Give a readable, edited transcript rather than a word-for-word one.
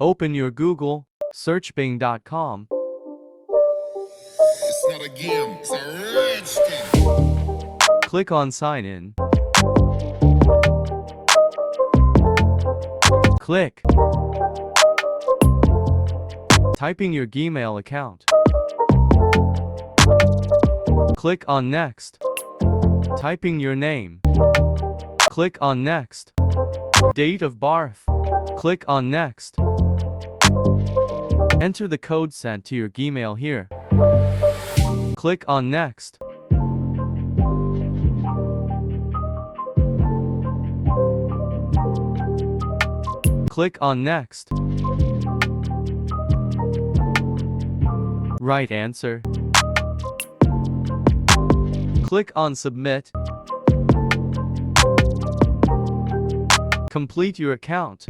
Open your Google, search bing.com. It's not a game, it's a rich thing. Click on Sign In. Click. Typing your Gmail account. Click on Next. Typing your name. Click on Next. Date of birth. Click on Next. Enter the code sent to your Gmail here. Click on Next. Click on Next. Right answer. Click on Submit. Complete your account.